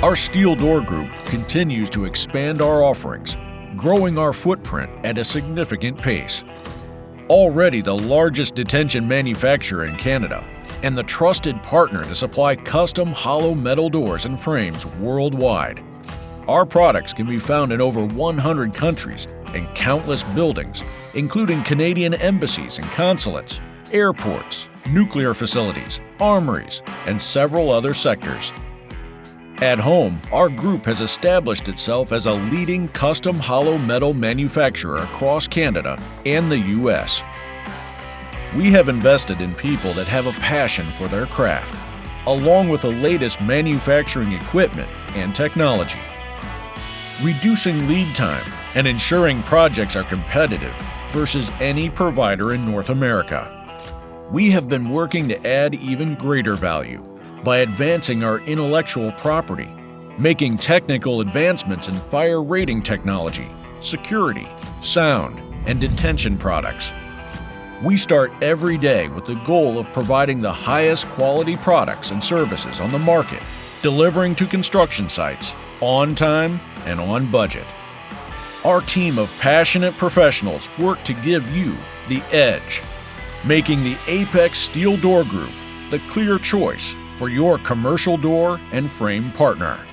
Our Steel Door Group continues to expand our offerings, growing our footprint at a significant pace. Already the largest detention manufacturer in Canada and the trusted partner to supply custom hollow metal doors and frames worldwide. Our products can be found in over 100 countries and countless buildings, including Canadian embassies and consulates, airports, nuclear facilities, armories, and several other sectors. At home, our group has established itself as a leading custom hollow metal manufacturer across Canada and the U.S. We have invested in people that have a passion for their craft, along with the latest manufacturing equipment and technology. Reducing lead time and ensuring projects are competitive versus any provider in North America. We have been working to add even greater value by advancing our intellectual property, making technical advancements in fire rating technology, security, sound, and detention products. We start every day with the goal of providing the highest quality products and services on the market, delivering to construction sites on time and on budget. Our team of passionate professionals work to give you the edge, making the Apex Steel Door Group the clear choice for your commercial door and frame partner.